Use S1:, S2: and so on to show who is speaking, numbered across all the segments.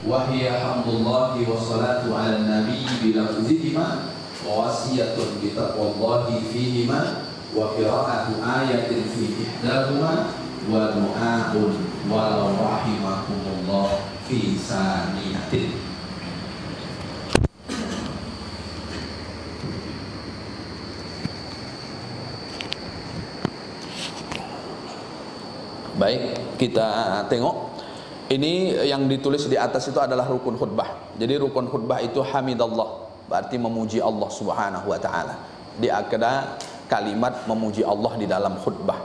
S1: wa hiya hamdulillahi wa salatu ala nabi bilafzihima wa wasiyatun bi taqwallahi fihima wa qira'atu ayatin fi ihdahuma wa du'aun walau rahimakumullah fi saniyatin. Baik, kita tengok. Ini yang ditulis di atas itu adalah rukun khutbah. Jadi rukun khutbah itu hamidallah, berarti memuji Allah Subhanahu wa taala. Di ada kalimat memuji Allah di dalam khutbah.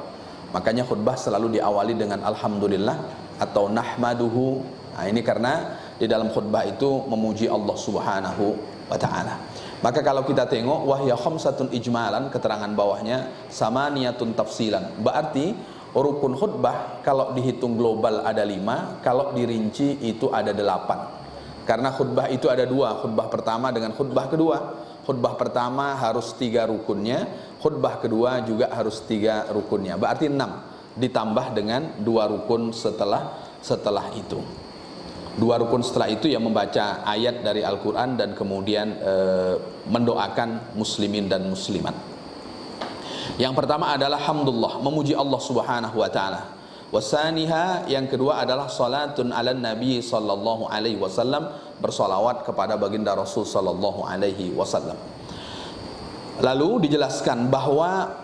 S1: Makanya khutbah selalu diawali dengan alhamdulillah atau nahmaduhu. Nah, ini karena di dalam khutbah itu memuji Allah Subhanahu wa taala. Maka kalau kita tengok wahya khamsatun ijmalan, keterangan bawahnya samaniyatun tafsilan. Berarti rukun khutbah kalau dihitung global ada 5, kalau dirinci itu ada 8. Karena khutbah itu ada 2, khutbah pertama dengan khutbah kedua. Khutbah pertama harus 3 rukunnya, khutbah kedua juga harus 3 rukunnya. Berarti 6 ditambah dengan 2 rukun setelah itu. 2 rukun setelah itu yang membaca ayat dari Al-Quran dan kemudian mendoakan muslimin dan muslimat. Yang pertama adalah hamdulillah, memuji Allah Subhanahu wa taala. Wasaniha, yang kedua adalah salatun ala nabi sallallahu alaihi wasallam, bersolawat kepada baginda Rasul sallallahu alaihi wasallam. Lalu dijelaskan bahwa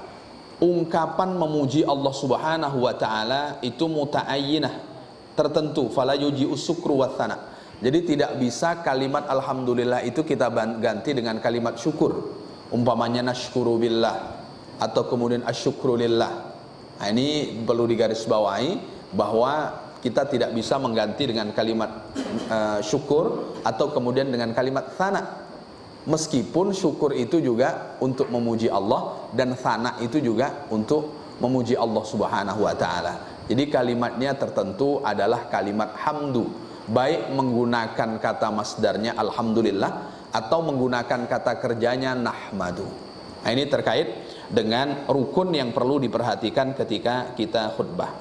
S1: ungkapan memuji Allah Subhanahu wa taala itu muta'ayyinah, tertentu, fala yuji'u syukru wa tsana. Jadi tidak bisa kalimat alhamdulillah itu kita ganti dengan kalimat syukur. Umpamanya nashkuru billah atau kemudian asyukru lillah. Nah, ini perlu digarisbawahi bahwa kita tidak bisa mengganti dengan kalimat syukur atau kemudian dengan kalimat tsana. Meskipun syukur itu juga untuk memuji Allah dan tsana itu juga untuk memuji Allah Subhanahu wa taala. Jadi kalimatnya tertentu adalah kalimat hamdu, baik menggunakan kata masdarnya alhamdulillah atau menggunakan kata kerjanya nahmadu. Nah, ini terkait dengan rukun yang perlu diperhatikan ketika kita khutbah.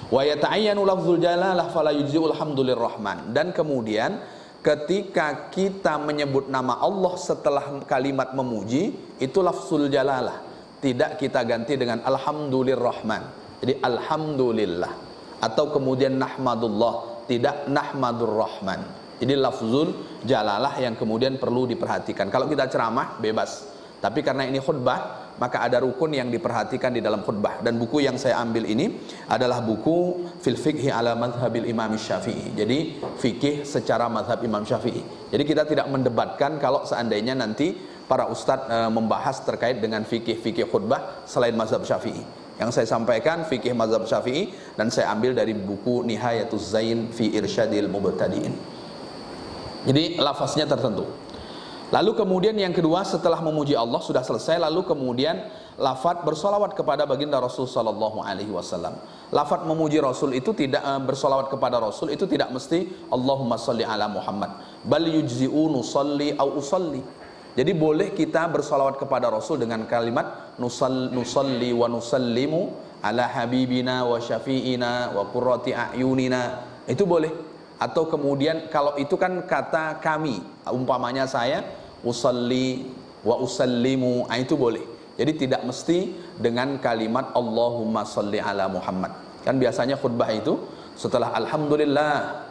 S1: Wa yata'ayyanu lafzul jalalah fala yujzi'ul hamdu lirrahman. Dan kemudian ketika kita menyebut nama Allah setelah kalimat memuji, itu lafzul jalalah, tidak kita ganti dengan alhamdulillahirrahman. Jadi alhamdulillah atau kemudian nahmadullah, tidak nahmadur rahman. Jadi lafzul jalalah yang kemudian perlu diperhatikan. Kalau kita ceramah bebas, tapi karena ini khutbah, maka ada rukun yang diperhatikan di dalam khutbah. Dan buku yang saya ambil ini adalah buku Fil Fiqhi ala Madhabil Imam Syafi'i. Jadi fikih secara madhab Imam Syafi'i. Jadi kita tidak mendebatkan kalau seandainya nanti para ustadz membahas terkait dengan fikih-fikih khutbah selain mazhab Syafi'i. Yang saya sampaikan fikih mazhab Syafi'i dan saya ambil dari buku Nihayatuz Zain fi Irsyadil Mubtadi'in. Jadi lafaznya tertentu. Lalu kemudian yang kedua, setelah memuji Allah sudah selesai, lalu kemudian lafaz bersolawat kepada baginda Rasul sallallahu alaihi wasallam. Lafaz memuji Rasul itu tidak, bersolawat kepada Rasul itu tidak mesti Allahumma sholli ala Muhammad, bal yujzi'u nusalli au usalli. Jadi boleh kita bersolawat kepada Rasul dengan kalimat nusalli wa nusallimu ala habibina wa syafi'ina wa qurrati a'yunina, itu boleh. Atau kemudian kalau itu kan kata kami, umpamanya saya usalli wa usallimu, itu boleh. Jadi tidak mesti dengan kalimat Allahumma sholli ala Muhammad. Kan biasanya khutbah itu setelah alhamdulillah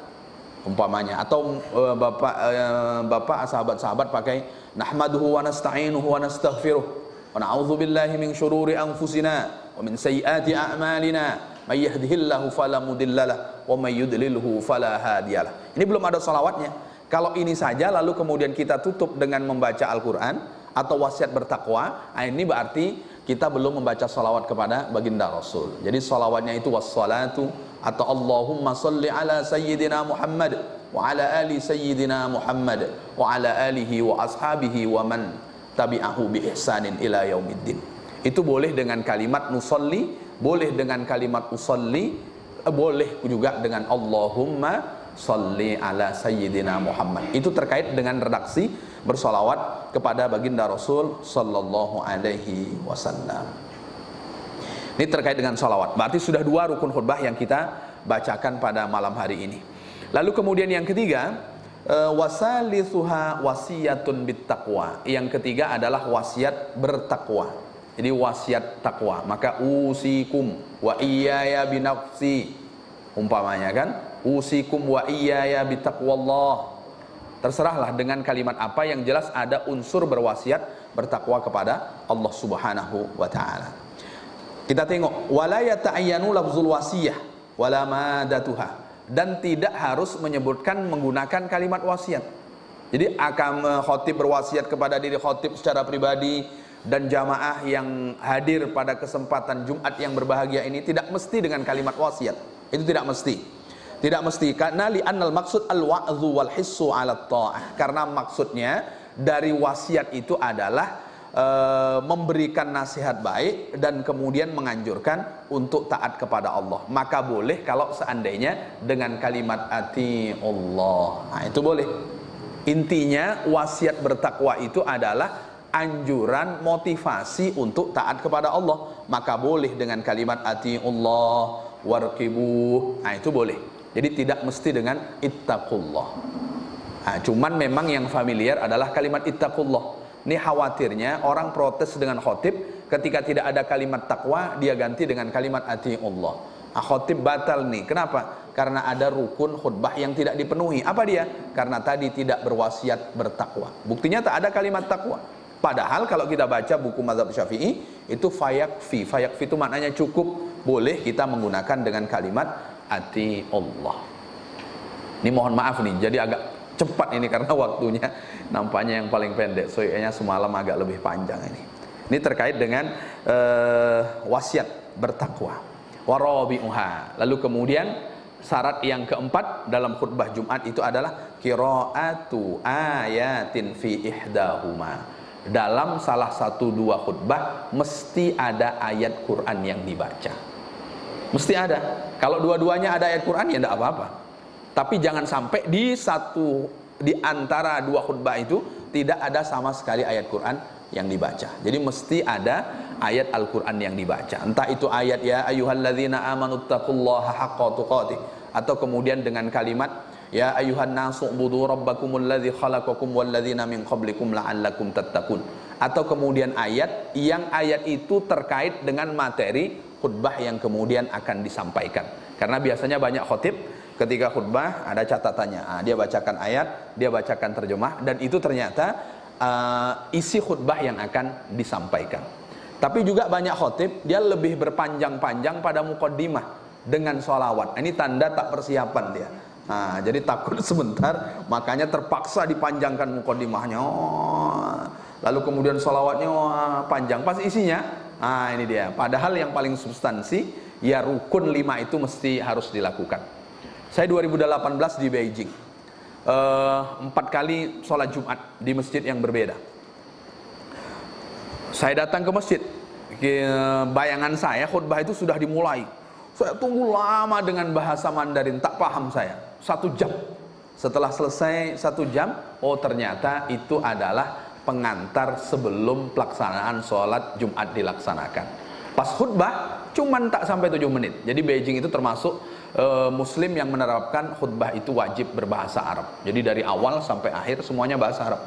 S1: umpamanya, atau bapak sahabat-sahabat pakai nahmaduhu wa nasta'inuhu wa nastaghfiruh wa na'udzu billahi min syururi anfusina wa min sayyiati a'malina may yahdihillahu fala mudhillalah wa may yudlilhu fala hadiyalah. Ini belum ada salawatnya. Kalau ini saja lalu kemudian kita tutup dengan membaca Al-Quran atau wasiat bertakwa, ini berarti kita belum membaca salawat kepada baginda Rasul. Jadi salawatnya itu wassalatu atau Allahumma salli ala sayyidina Muhammad wa ala ali sayyidina Muhammad wa ala alihi wa ashabihi wa man tabi'ahu bi ihsanin ila yaumiddin. Itu boleh dengan kalimat nusalli, boleh dengan kalimat usalli, boleh juga dengan Allahumma salli ala sayyidina Muhammad. Itu terkait dengan redaksi bersolawat kepada baginda Rasul sallallahu alaihi wasallam. Ini terkait dengan solawat. Berarti sudah 2 rukun khutbah yang kita bacakan pada malam hari ini. Lalu kemudian yang ketiga, Wasalithuha wasiyatun bittaqwa. Yang ketiga adalah wasiat bertakwa. Jadi wasiat takwa. Maka usikum wa iyaya binafsi, umpamanya kan, usikum wa iyaya bittaqwallah. Terserahlah dengan kalimat apa, yang jelas ada unsur berwasiat bertakwa kepada Allah Subhanahu wa taala. Kita tengok, wala yata'ayyanu lafzul wasiyah wala madatuha, dan tidak harus menyebutkan menggunakan kalimat wasiat. Jadi akan khotib berwasiat kepada diri khotib secara pribadi dan jamaah yang hadir pada kesempatan Jumat yang berbahagia ini tidak mesti dengan kalimat wasiat. Itu tidak mesti. Tidak mesti, karena li'annal maksud al-wa'dhu wal hissu 'ala ta'ah. Karena maksudnya dari wasiat itu adalah memberikan nasihat baik dan kemudian menganjurkan untuk taat kepada Allah. Maka boleh kalau seandainya dengan kalimat ati Allah. Nah, itu boleh. Intinya wasiat bertakwa itu adalah anjuran, motivasi untuk taat kepada Allah. Maka boleh dengan kalimat ati Allah warqibuh. Nah, itu boleh. Jadi tidak mesti dengan ittaqullah. Nah, cuman memang yang familiar adalah kalimat ittaqullah. Ini khawatirnya orang protes dengan khotib ketika tidak ada kalimat takwa, dia ganti dengan kalimat atiullah. Nah, khotib batal nih. Kenapa? Karena ada rukun khutbah yang tidak dipenuhi. Apa dia? Karena tadi tidak berwasiat bertakwa. Buktinya tak ada kalimat takwa. Padahal kalau kita baca buku mazhab Syafi'i, itu fayakfi. Fayakfi itu maknanya cukup. Boleh kita menggunakan dengan kalimat atiullah. Ini mohon maaf nih, jadi agak cepat ini karena waktunya nampaknya yang paling pendek. Soalnya semalam agak lebih panjang ini. Ini terkait dengan wasiat bertakwa. Warabi'uha. Lalu kemudian syarat yang keempat dalam khutbah Jumat itu adalah qiraatu ayatin fi ihdahuma. Dalam salah satu dua khutbah mesti ada ayat Quran yang dibaca. Mesti ada. Kalau dua-duanya ada ayat Quran ya tidak apa-apa. Tapi jangan sampai di antara dua khutbah itu tidak ada sama sekali ayat Quran yang dibaca. Jadi mesti ada ayat Al-Quran yang dibaca. Entah itu ayat ya ayyuhalladzina amanuttaqullaha haqqa tuqatih, atau kemudian dengan kalimat ya ayyuhan nasu ubudu rabbakumul ladzi khalaqakum walladzina min qablikum la'allakum tattaqun, atau kemudian ayat yang ayat itu terkait dengan materi khutbah yang kemudian akan disampaikan. Karena biasanya banyak khotib ketika khutbah ada catatannya, dia bacakan ayat, dia bacakan terjemah, dan itu ternyata isi khutbah yang akan disampaikan. Tapi juga banyak khotib dia lebih berpanjang-panjang pada muqaddimah dengan sholawat. Ini tanda tak persiapan dia. Nah, jadi takut sebentar, makanya terpaksa dipanjangkan muqaddimahnya. Lalu kemudian sholawatnya panjang, pas isinya, nah ini dia. Padahal yang paling substansi ya rukun 5 itu mesti harus dilakukan. Saya 2018 di Beijing, 4 kali sholat Jumat di masjid yang berbeda. Saya datang ke masjid, bayangan saya khutbah itu sudah dimulai. Saya tunggu lama dengan bahasa Mandarin, tak paham saya. 1 jam. Setelah selesai 1 jam, oh ternyata itu adalah pengantar sebelum pelaksanaan sholat Jumat dilaksanakan. Pas khutbah cuman tak sampai 7 menit. Jadi Beijing itu termasuk Muslim yang menerapkan khutbah itu wajib berbahasa Arab. Jadi dari awal sampai akhir semuanya bahasa Arab.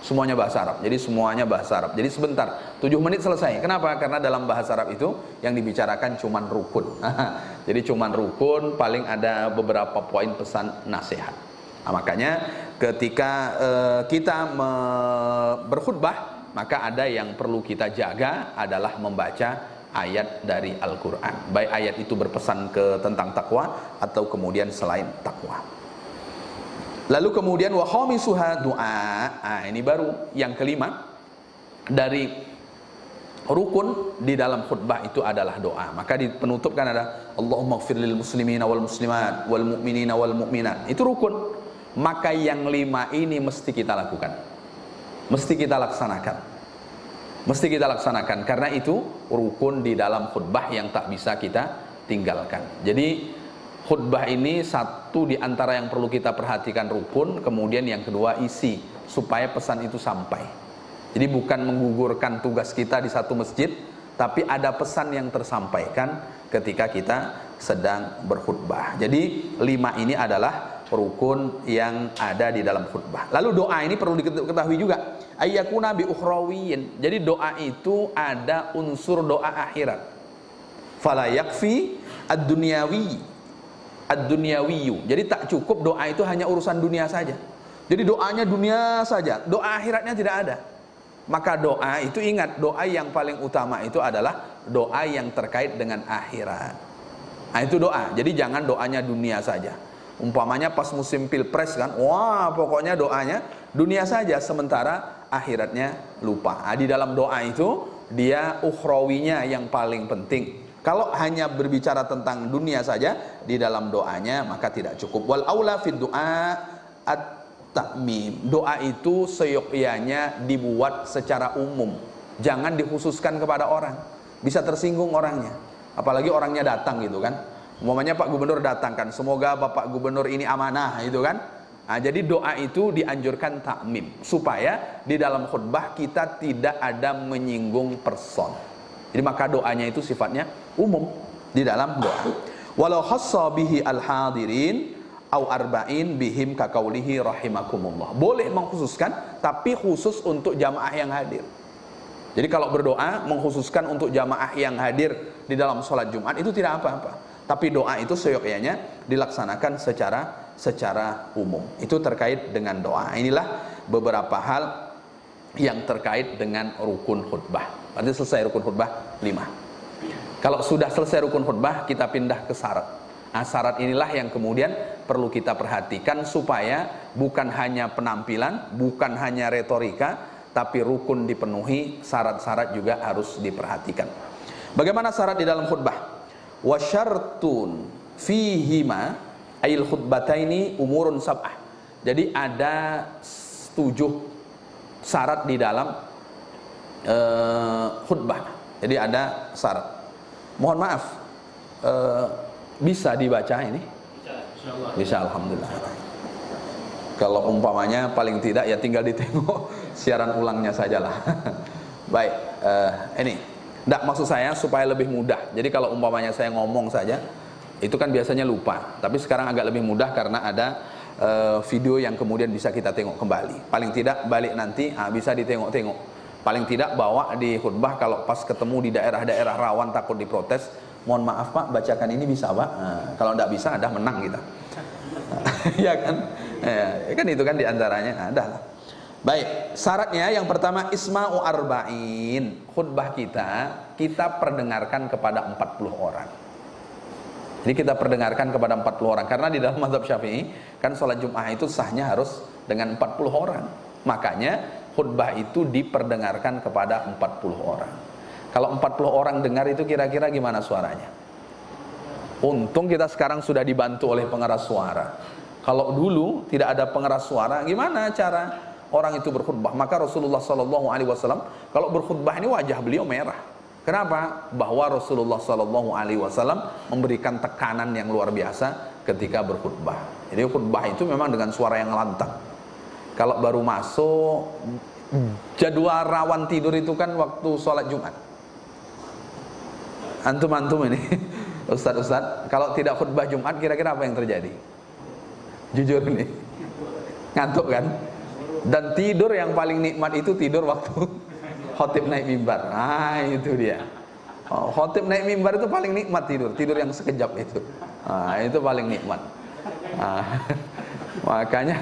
S1: Semuanya bahasa Arab. Jadi semuanya bahasa Arab. Jadi sebentar, 7 menit selesai. Kenapa? Karena dalam bahasa Arab itu yang dibicarakan cuman rukun. Jadi cuman rukun, paling ada beberapa poin pesan nasihat. Nah, makanya ketika kita berkhutbah, maka ada yang perlu kita jaga adalah membaca ayat dari Al-Quran. Baik ayat itu berpesan tentang takwa atau kemudian selain takwa. Lalu kemudian wa khamisuha du'a. Nah, ini baru yang kelima dari rukun di dalam khutbah itu adalah doa. Maka di penutup kan ada Allahumma ighfir lil muslimina wal muslimat wal mu'minina wal mu'minat. Itu rukun. Maka yang 5 ini mesti kita lakukan. Mesti kita laksanakan. Mesti kita laksanakan, karena itu rukun di dalam khutbah yang tak bisa kita tinggalkan. Jadi khutbah ini satu di antara yang perlu kita perhatikan rukun, kemudian yang kedua isi, supaya pesan itu sampai. Jadi bukan menggugurkan tugas kita di satu masjid, tapi ada pesan yang tersampaikan ketika kita sedang berkhutbah. Jadi 5 ini adalah rukun yang ada di dalam khutbah. Lalu doa ini perlu diketahui juga, ayyakuna bi ukhrawiyin. Jadi doa itu ada unsur doa akhirat. Fala yakfi ad-dunyawiyu. Jadi tak cukup doa itu hanya urusan dunia saja. Jadi doanya dunia saja, doa akhiratnya tidak ada. Maka doa itu, ingat, doa yang paling utama itu adalah doa yang terkait dengan akhirat. Nah itu doa. Jadi jangan doanya dunia saja. Umpamanya pas musim pilpres kan, wah pokoknya doanya dunia saja, sementara akhiratnya lupa. Nah, di dalam doa itu dia ukhrawinya yang paling penting. Kalau hanya berbicara tentang dunia saja di dalam doanya, maka tidak cukup. Wal aula fid du'a at-ta'mim. Doa itu seyogyanya dibuat secara umum, jangan dikhususkan kepada orang. Bisa tersinggung orangnya, apalagi orangnya datang gitu kan. Umpamanya Pak Gubernur datang kan, semoga Bapak Gubernur ini amanah gitu kan. Nah, jadi doa itu dianjurkan takmim, supaya di dalam khutbah kita tidak ada menyinggung person. Jadi maka doanya itu sifatnya umum di dalam doa. Walau khassa bihi al-hadirin au arba'in bihim kakaulihi rahimakumullah. Boleh mengkhususkan, tapi khusus untuk jamaah yang hadir. Jadi kalau berdoa mengkhususkan untuk jamaah yang hadir di dalam sholat Jumat itu tidak apa-apa. Tapi doa itu seyogyanya dilaksanakan secara umum. Itu terkait dengan doa. Inilah beberapa hal yang terkait dengan rukun khutbah. Berarti selesai rukun khutbah 5. Kalau sudah selesai rukun khutbah, kita pindah ke syarat. Nah, syarat inilah yang kemudian perlu kita perhatikan, supaya bukan hanya penampilan, bukan hanya retorika, tapi rukun dipenuhi, syarat-syarat juga harus diperhatikan. Bagaimana syarat di dalam khutbah? Wa syartun fihima ayil khutbataini umurun sab'ah. Jadi ada 7 syarat di dalam khutbah. Jadi ada syarat. Mohon maaf, bisa dibaca ini? Bisa, alhamdulillah. Kalau umpamanya paling tidak ya tinggal ditengok siaran ulangnya sajalah. Baik, ini. Nggak, maksud saya supaya lebih mudah. Jadi kalau umpamanya saya ngomong saja, itu kan biasanya lupa. Tapi sekarang agak lebih mudah karena ada video yang kemudian bisa kita tengok kembali. Paling tidak balik nanti bisa ditengok-tengok. Paling tidak bawa di khutbah, kalau pas ketemu di daerah-daerah rawan takut diprotes, mohon maaf Pak, bacakan ini bisa Pak. Kalau nggak bisa, ada menang kita. Ya kan? Ya kan itu kan diantaranya ada lah. Baik, syaratnya yang pertama isma'u arba'in. Khutbah kita perdengarkan kepada 40 orang. Jadi kita perdengarkan kepada 40 orang, karena di dalam mazhab Syafi'i kan sholat Jum'ah itu sahnya harus dengan 40 orang. Makanya khutbah itu diperdengarkan kepada 40 orang. Kalau 40 orang dengar itu kira-kira gimana suaranya? Untung kita sekarang sudah dibantu oleh pengeras suara. Kalau dulu tidak ada pengeras suara, gimana cara orang itu berkhutbah? Maka Rasulullah SAW kalau berkhutbah ini wajah beliau merah. Kenapa? Bahwa Rasulullah SAW memberikan tekanan yang luar biasa ketika berkhutbah. Jadi khutbah itu memang dengan suara yang lantang. Kalau baru masuk, jadwal rawan tidur itu kan waktu sholat Jumat. Antum-antum ini, Ustadz, kalau tidak khutbah Jumat kira-kira apa yang terjadi? Jujur nih, ngantuk kan? Dan tidur yang paling nikmat itu tidur waktu khotib naik mimbar. Nah itu dia. Khotib naik mimbar itu paling nikmat tidur yang sekejap itu. Nah, itu paling nikmat. Makanya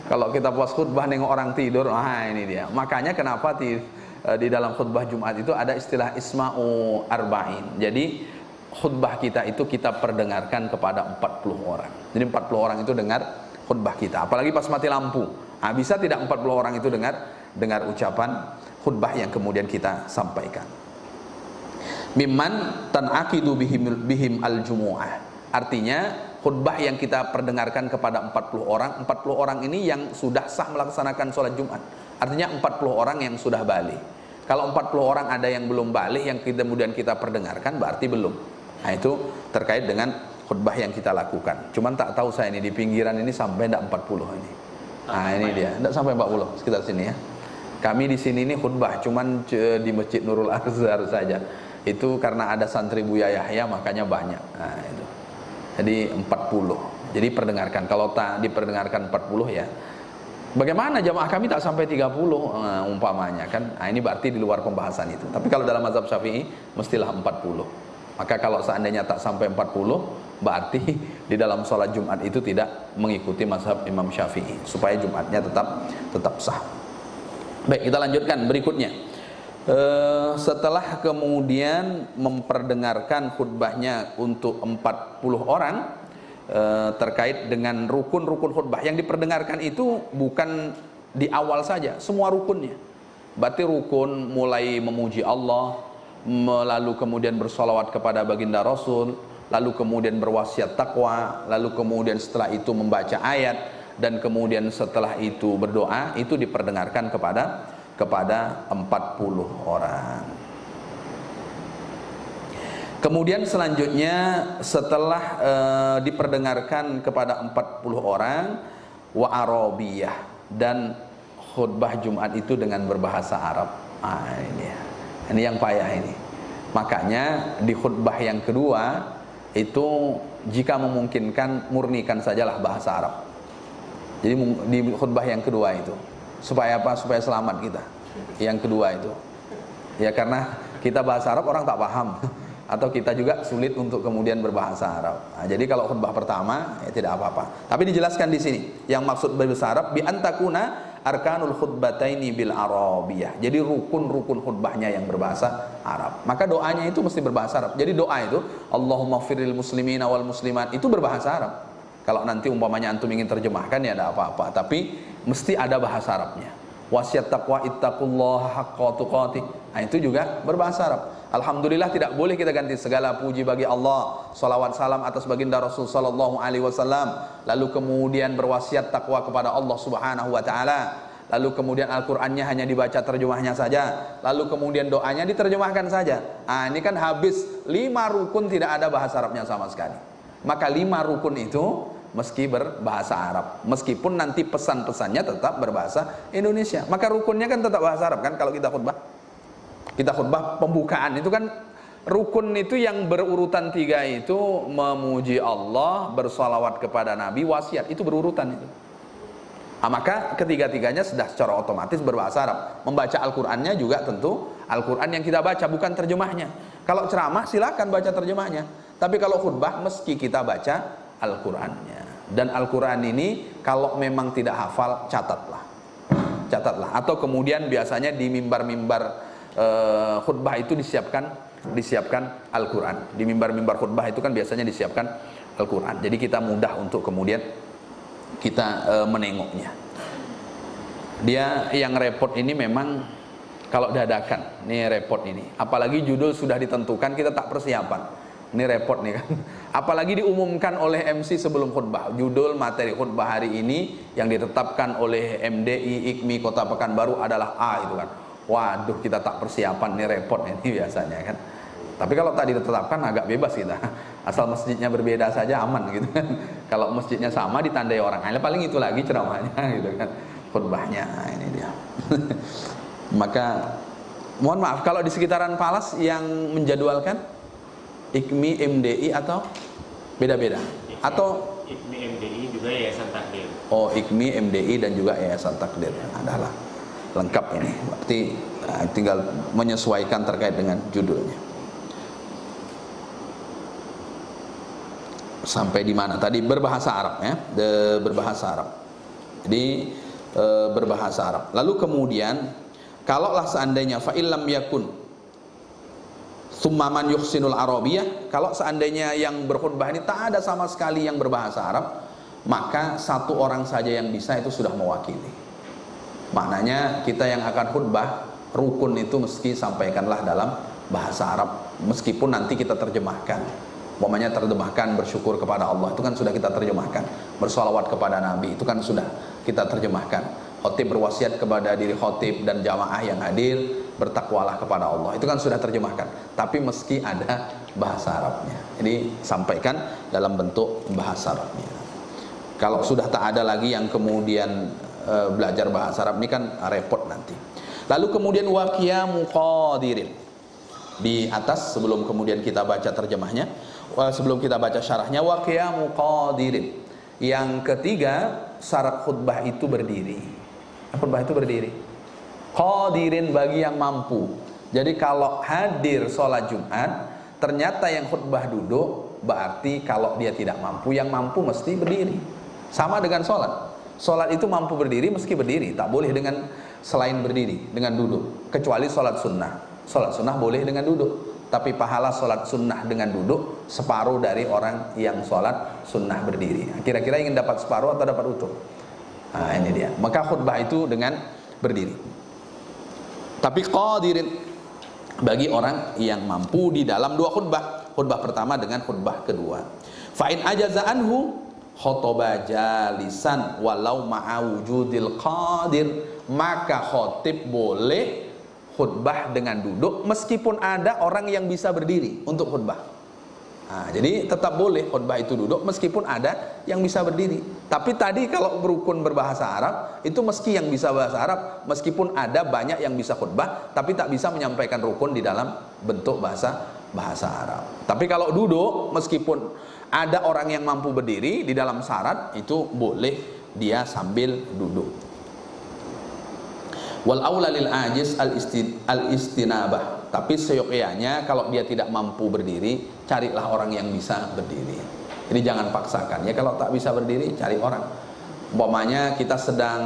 S1: kalau kita pas khutbah nengok orang tidur, ini dia. Makanya kenapa di dalam khutbah Jumat itu ada istilah isma'u arba'in. Jadi khutbah kita itu kita perdengarkan kepada 40 orang. Jadi 40 orang itu dengar khutbah kita. Apalagi pas mati lampu. Bisa tidak 40 orang itu dengar ucapan khutbah yang kemudian kita sampaikan. Mimman tan'aqidu bihim al-jumu'ah. Artinya khutbah yang kita perdengarkan kepada 40 orang ini yang sudah sah melaksanakan sholat Jumat. Artinya 40 orang yang sudah balik. Kalau 40 orang ada yang belum balik yang kemudian kita perdengarkan, berarti belum. Nah itu terkait dengan khutbah yang kita lakukan. Cuman tak tahu saya ini di pinggiran ini sampai enggak 40 ini. Nah ini dia, enggak sampai 40 sekitar sini ya. Kami di sini ini khutbah cuman di Masjid Nurul Azhar saja. Itu karena ada santri Buya Yahya makanya banyak. Nah itu. Jadi 40. Jadi perdengarkan. Kalau tak diperdengarkan 40 ya, bagaimana jamaah kami tak sampai 30 umpamanya kan. Nah, ini berarti di luar pembahasan itu. Tapi kalau dalam mazhab Syafi'i mestilah 40. Maka kalau seandainya tak sampai 40, berarti di dalam sholat Jumat itu tidak mengikuti mazhab Imam Syafi'i, supaya Jumatnya tetap sah. Baik, kita lanjutkan berikutnya. Setelah kemudian memperdengarkan khutbahnya untuk 40 orang, terkait dengan rukun-rukun khutbah yang diperdengarkan itu bukan di awal saja, semua rukunnya. Berarti rukun mulai memuji Allah, lalu kemudian bersolawat kepada baginda Rasul, lalu kemudian berwasiat takwa, lalu kemudian setelah itu membaca ayat, dan kemudian setelah itu berdoa, itu diperdengarkan kepada 40 orang. Kemudian selanjutnya setelah diperdengarkan kepada 40 orang, wa arabiyah, dan khutbah Jumat itu dengan berbahasa Arab. Ini yang payah ini. Makanya di khutbah yang kedua itu jika memungkinkan murnikan sajalah bahasa Arab. Jadi di khutbah yang kedua itu supaya apa? Supaya selamat kita. Yang kedua itu ya, karena kita bahasa Arab orang tak paham atau kita juga sulit untuk kemudian berbahasa Arab. Nah, jadi kalau khutbah pertama ya tidak apa-apa. Tapi dijelaskan di sini yang maksud berbahasa Arab bi antakuna arkanul khutbataini bil arabiyah. Jadi rukun-rukun khutbahnya yang berbahasa Arab. Maka doanya itu mesti berbahasa Arab. Jadi doa itu Allahumma firil muslimina wal muslimat itu berbahasa Arab. Kalau nanti umpamanya antum ingin terjemahkan ya ada apa-apa, tapi mesti ada bahasa Arabnya. Wasiat taqwa ittaqullaha haqqa tuqatih. Nah, itu juga berbahasa Arab. Alhamdulillah tidak boleh kita ganti. Segala puji bagi Allah, salawat salam atas baginda Rasul sallallahu alaihi wasallam. Lalu kemudian berwasiat takwa kepada Allah Subhanahu wa taala. Lalu kemudian Al-Qur'annya hanya dibaca terjemahnya saja. Lalu kemudian doanya diterjemahkan saja. Ah, ini kan habis 5 rukun tidak ada bahasa Arabnya sama sekali. Maka 5 rukun itu meski berbahasa Arab, meskipun nanti pesan-pesannya tetap berbahasa Indonesia. Maka rukunnya kan tetap bahasa Arab kan. Kalau kita khutbah pembukaan itu kan rukun itu yang berurutan 3 itu memuji Allah, bersalawat kepada Nabi, wasiat, itu berurutan itu. Nah, maka ketiga-tiganya sudah secara otomatis berbahasa Arab. Membaca Al-Qur'annya juga tentu Al-Qur'an yang kita baca, bukan terjemahnya. Kalau ceramah silakan baca terjemahnya, tapi kalau khutbah meski kita baca Al-Qur'annya. Dan Al-Quran ini kalau memang tidak hafal catatlah, atau kemudian biasanya di mimbar-mimbar khutbah itu disiapkan Al-Quran. Di mimbar-mimbar khutbah itu kan biasanya disiapkan Al-Quran. Jadi kita mudah untuk kemudian kita menengoknya. Dia yang repot ini memang kalau dadakan, ini repot ini. Apalagi judul sudah ditentukan, kita tak persiapan. Ini repot nih kan. Apalagi diumumkan oleh MC sebelum khutbah. Judul materi khutbah hari ini yang ditetapkan oleh MDI IKMI Kota Pekanbaru adalah A itu kan. Waduh, kita tak persiapan, ini repot ini biasanya kan. Tapi kalau tadi ditetapkan agak bebas kita. Asal masjidnya berbeda saja aman gitu kan. Kalau masjidnya sama ditandai orang. Nah, paling itu lagi ceramahnya gitu kan. Khutbahnya. Nah, ini dia. Maka mohon maaf kalau di sekitaran Palas yang menjadwalkan IKMI, MDI atau beda-beda? Atau
S2: IKMI, MDI juga Yayasan Takdir.
S1: Oh, IKMI, MDI dan juga Yayasan Takdir. Adalah lengkap ini. Berarti tinggal menyesuaikan terkait dengan judulnya. Sampai di mana? Tadi berbahasa Arab ya, berbahasa Arab. Jadi berbahasa Arab. Lalu kemudian kalaulah seandainya fa illam yakun summaman yuhsinul arabiyah, kalau seandainya yang berkhutbah ini tak ada sama sekali yang berbahasa Arab, maka 1 orang saja yang bisa itu sudah mewakili. Maknanya kita yang akan khutbah, rukun itu mesti sampaikanlah dalam bahasa Arab, meskipun nanti kita terjemahkan. Umpamanya terjemahkan bersyukur kepada Allah, itu kan sudah kita terjemahkan. Bersolawat kepada Nabi, itu kan sudah kita terjemahkan. Khotib berwasiat kepada diri khotib dan jamaah yang hadir, bertakwalah kepada Allah, itu kan sudah terjemahkan. Tapi meski ada bahasa Arabnya, jadi sampaikan dalam bentuk bahasa Arabnya. Kalau sudah tak ada lagi yang kemudian belajar bahasa Arab, ini kan repot nanti. Lalu kemudian wa qiyamu qadirin, di atas sebelum kemudian kita baca terjemahnya, sebelum kita baca syarahnya, wa qiyamu qadirin, Yang ketiga, syarat khutbah itu berdiri. Khutbah itu berdiri. Qadirin, bagi yang mampu. Jadi kalau hadir sholat Jumat, ternyata yang khutbah duduk, berarti kalau dia tidak mampu, yang mampu mesti berdiri. Sama dengan sholat. Sholat itu mampu berdiri, meski berdiri. Tak boleh dengan selain berdiri, dengan duduk. Kecuali sholat sunnah. Sholat sunnah boleh dengan duduk. Tapi pahala sholat sunnah dengan duduk separuh dari orang yang sholat sunnah berdiri. Kira-kira ingin dapat separuh atau dapat utuh? Nah, ini dia. Maka khutbah itu dengan berdiri. Tapi qadirin, bagi orang yang mampu di dalam dua khutbah. Khutbah pertama dengan khutbah kedua. Fa'in ajaza anhu khotoba jalisan walau ma'a wujudil qadir. Maka khotib boleh khutbah dengan duduk meskipun ada orang yang bisa berdiri untuk khutbah. Nah, jadi tetap boleh khutbah itu duduk meskipun ada yang bisa berdiri. Tapi tadi kalau berukun berbahasa Arab itu meski yang bisa bahasa Arab, meskipun ada banyak yang bisa khutbah tapi tak bisa menyampaikan rukun di dalam bentuk bahasa Arab. Tapi kalau duduk meskipun ada orang yang mampu berdiri di dalam syarat itu boleh dia sambil duduk. Wal aula lil ajiz al istinabah. Tapi seyogyanya kalau dia tidak mampu berdiri, carilah orang yang bisa berdiri. Jadi jangan paksakan. Ya kalau tak bisa berdiri, cari orang. Umpamanya kita sedang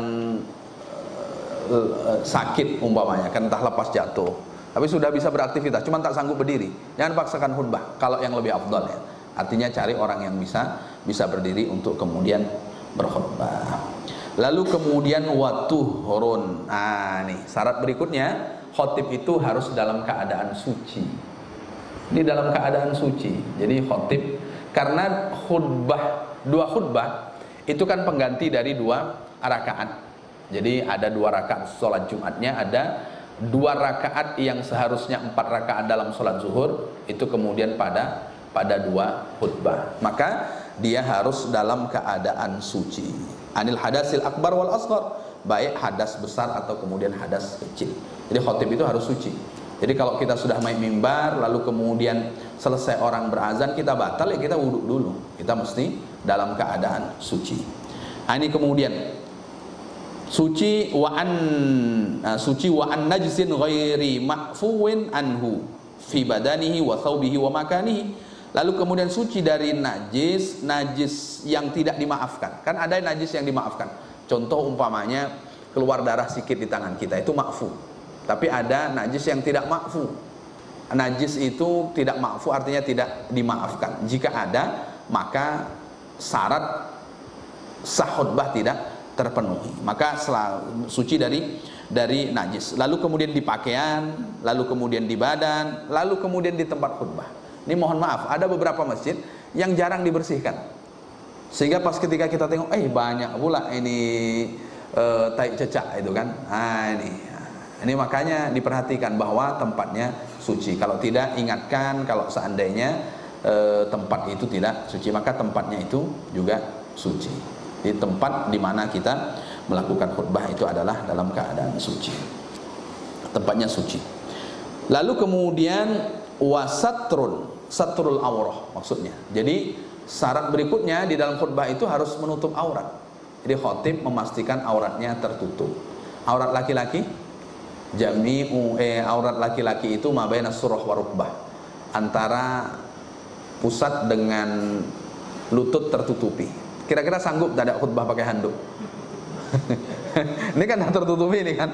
S1: sakit umpamanya, kan entah lepas jatuh. Tapi sudah bisa beraktivitas, cuma tak sanggup berdiri. Jangan paksakan khutbah. Kalau yang lebih afdal ya. Artinya cari orang yang bisa berdiri untuk kemudian berkhutbah. Lalu kemudian watuhurun. Nah, nih syarat berikutnya, khotib itu harus dalam keadaan suci. Ini dalam keadaan suci. Jadi khotib, karena dua khutbah itu kan pengganti dari 2 rakaat. Jadi ada 2 rakaat sholat Jumatnya, ada 2 rakaat yang seharusnya 4 rakaat dalam sholat zuhur, itu kemudian pada 2 khutbah. Maka dia harus dalam keadaan suci. Anil hadasil akbar wal asghar, baik hadas besar atau kemudian hadas kecil. Jadi khotib itu harus suci. Jadi kalau kita sudah main mimbar lalu kemudian selesai orang berazan kita batal, ya kita wudhu dulu. Kita mesti dalam keadaan suci. Nah, ini kemudian suci wa an najsin ghairi ma'fuwin anhu fi badanihi wa thawbihi wa makanihi. Lalu kemudian suci dari najis yang tidak dimaafkan. Kan ada najis yang dimaafkan. Contoh umpamanya keluar darah sikit di tangan kita, itu ma'fu. Tapi ada najis yang tidak ma'fu. Najis itu tidak ma'fu artinya tidak dimaafkan. Jika ada, maka syarat sah khutbah tidak terpenuhi. Maka suci dari najis. Lalu kemudian di pakaian, lalu kemudian di badan, lalu kemudian di tempat khutbah. Ini mohon maaf, ada beberapa masjid yang jarang dibersihkan. Sehingga pas ketika kita tengok, banyak pula ini tai cecak itu kan. Nah, ini makanya diperhatikan bahwa tempatnya suci. Kalau tidak, ingatkan kalau seandainya tempat itu tidak suci, maka tempatnya itu juga suci. Di tempat di mana kita melakukan khutbah itu adalah dalam keadaan suci. Tempatnya suci. Lalu kemudian satrul aurah maksudnya. Jadi syarat berikutnya di dalam khutbah itu harus menutup aurat. Jadi khotib memastikan auratnya tertutup. Aurat laki-laki aurat laki-laki itu mabaina surah wa rukbah, antara pusat dengan lutut tertutupi. Kira-kira sanggup tak ada khutbah pakai handuk? Ini kan dah tertutupi ini kan.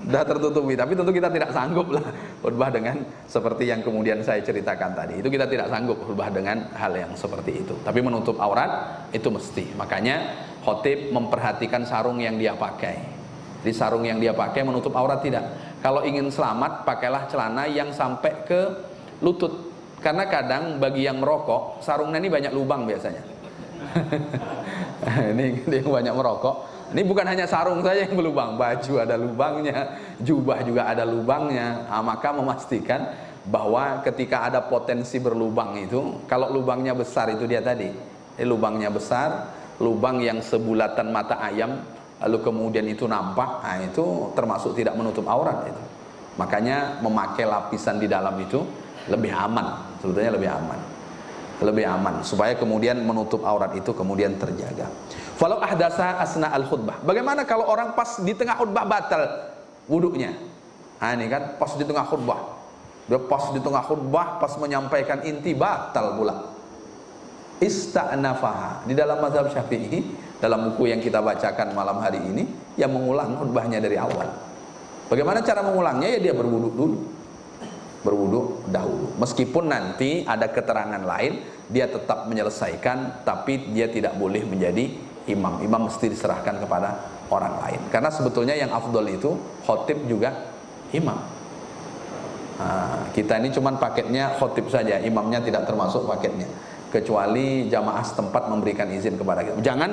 S1: Dah tertutupi, tapi tentu kita tidak sanggup lah khutbah dengan seperti yang kemudian saya ceritakan tadi. Itu kita tidak sanggup khutbah dengan hal yang seperti itu. Tapi menutup aurat itu mesti. Makanya khotib memperhatikan sarung yang dia pakai. Jadi sarung yang dia pakai menutup aurat tidak. Kalau ingin selamat, pakailah celana yang sampai ke lutut. Karena kadang bagi yang merokok, sarungnya ini banyak lubang biasanya. Ini dia banyak merokok. Ini bukan hanya sarung saja yang berlubang, baju ada lubangnya, jubah juga ada lubangnya. Maka memastikan bahwa ketika ada potensi berlubang itu, kalau lubangnya besar itu dia tadi, lubangnya besar, lubang yang sebulatan mata ayam, lalu kemudian itu nampak, itu termasuk tidak menutup aurat itu. Makanya memakai lapisan di dalam itu lebih aman, sebetulnya lebih aman. lebih aman, supaya kemudian menutup aurat itu kemudian terjaga. Falau ahdasa asna al khutbah. Bagaimana kalau orang pas di tengah khutbah batal wudunya? Nah, ini kan pas di tengah khutbah. Dia pas di tengah khutbah, pas menyampaikan inti batal pula. Ista'nafaha. Di dalam mazhab Syafi'i, dalam buku yang kita bacakan malam hari ini, yang mengulang khutbahnya dari awal. Bagaimana cara mengulangnya? Ya dia berwudu dulu. Berwudu dahulu. Meskipun nanti ada keterangan lain, dia tetap menyelesaikan, tapi dia tidak boleh menjadi imam. Imam mesti diserahkan kepada orang lain. Karena sebetulnya yang afdol itu khotib juga imam. Nah, kita ini cuman paketnya khotib saja, imamnya tidak termasuk paketnya. Kecuali jamaah setempat memberikan izin kepada kita. Jangan,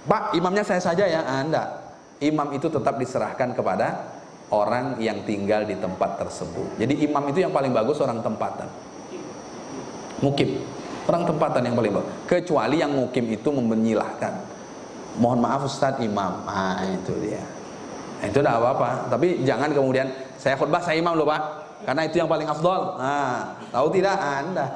S1: Pak, imamnya saya saja ya. Anda, imam itu tetap diserahkan kepada orang yang tinggal di tempat tersebut. Jadi imam itu yang paling bagus orang tempatan. Mukim, orang tempatan yang paling bagus. Kecuali yang mukim itu menyilahkan. Mohon maaf Ustadz, imam. Ah, itu dia. Itu udah apa-apa. Tapi jangan kemudian saya khutbah saya imam loh Pak, karena itu yang paling afdol. Nah, tahu tidak Anda?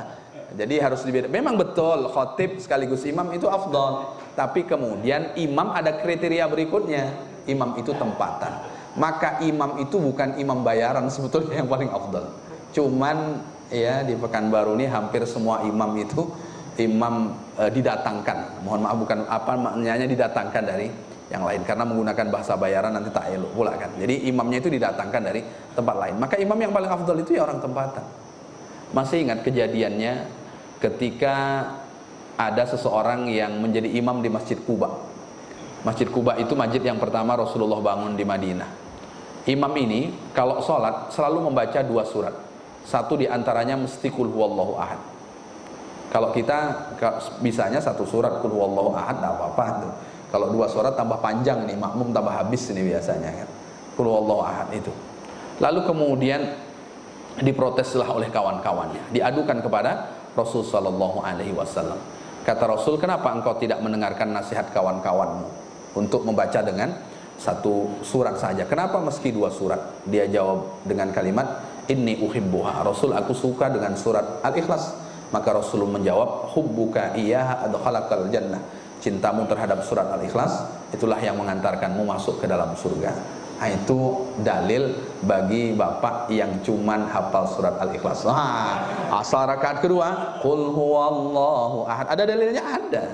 S1: Jadi harus dibedakan. Memang betul khotib sekaligus imam itu afdol. Tapi kemudian imam ada kriteria berikutnya. Imam itu tempatan. Maka imam itu bukan imam bayaran sebetulnya yang paling afdol. Cuman ya di Pekanbaru ini hampir semua imam itu imam didatangkan. Mohon maaf bukan apa maknanya didatangkan dari yang lain, karena menggunakan bahasa bayaran nanti tak elok pula kan. Jadi imamnya itu didatangkan dari tempat lain. Maka imam yang paling afdol itu ya orang tempatan. Masih ingat kejadiannya ketika ada seseorang yang menjadi imam di Masjid Quba. Masjid Quba itu masjid yang pertama Rasulullah bangun di Madinah. Imam ini kalau sholat selalu membaca 2 surat. Satu diantaranya mesti Qul huwallahu ahad. Kalau kita bisanya 1 surat Qul huwallahu ahad, tidak apa-apa tuh. Kalau 2 surat tambah panjang nih, makmum tambah habis ini biasanya kan. Qul huwallahu ahad itu. Lalu kemudian diproteslah oleh kawan-kawannya, diadukan kepada Rasul sallallahu alaihi wasallam. Kata Rasul, "Kenapa engkau tidak mendengarkan nasihat kawan-kawanmu untuk membaca dengan 1 surat saja? Kenapa meski 2 surat?" Dia jawab dengan kalimat, "Inni uhibbuha." Rasul, aku suka dengan surat Al-Ikhlas. Maka Rasul menjawab, "Hubbuka iyyaha adkhalakal jannah." Cintamu terhadap surat Al-Ikhlas itulah yang mengantarkanmu masuk ke dalam surga. Nah, itu dalil bagi bapak yang cuman hafal surat Al-Ikhlas. Asal rakaat kedua Qul huwallahu ahad. Ada dalilnya? Ada.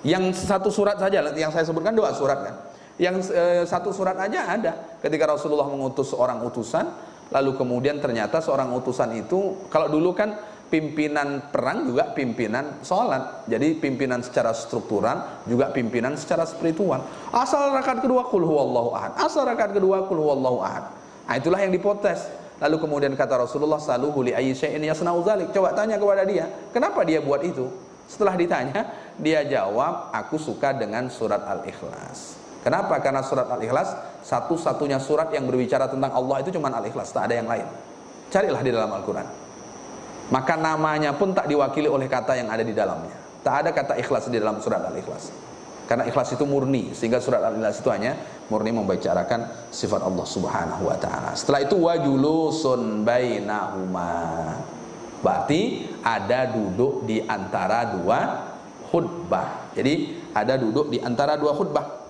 S1: Yang 1 surat saja, yang saya sebutkan 2 surat kan. Yang 1 surat aja ada. Ketika Rasulullah mengutus seorang utusan, lalu kemudian ternyata seorang utusan itu, kalau dulu kan pimpinan perang juga pimpinan sholat. Jadi pimpinan secara struktural juga pimpinan secara spiritual. Asal rakaat kedua Qul huwallahu ahad. Asal rakaat kedua Qul huwallahu ahad. Nah, itulah yang diprotes. Lalu kemudian kata Rasulullah, "Saluhu li ayyi syai'in yasna'u dzalik." Coba tanya kepada dia, kenapa dia buat itu? Setelah ditanya, dia jawab, "Aku suka dengan surat Al-Ikhlas." Kenapa? Karena surat Al-Ikhlas satu-satunya surat yang berbicara tentang Allah itu cuma Al-Ikhlas, tak ada yang lain. Carilah di dalam Al-Quran. Maka namanya pun tak diwakili oleh kata yang ada di dalamnya. Tak ada kata ikhlas di dalam surat Al-Ikhlas. Karena ikhlas itu murni, sehingga surat Al-Ikhlas itu hanya murni membicarakan sifat Allah Subhanahu wa taala. Setelah itu wajulusun bainahuma. Berarti ada duduk di antara 2 khutbah. Jadi ada duduk di antara 2 khutbah.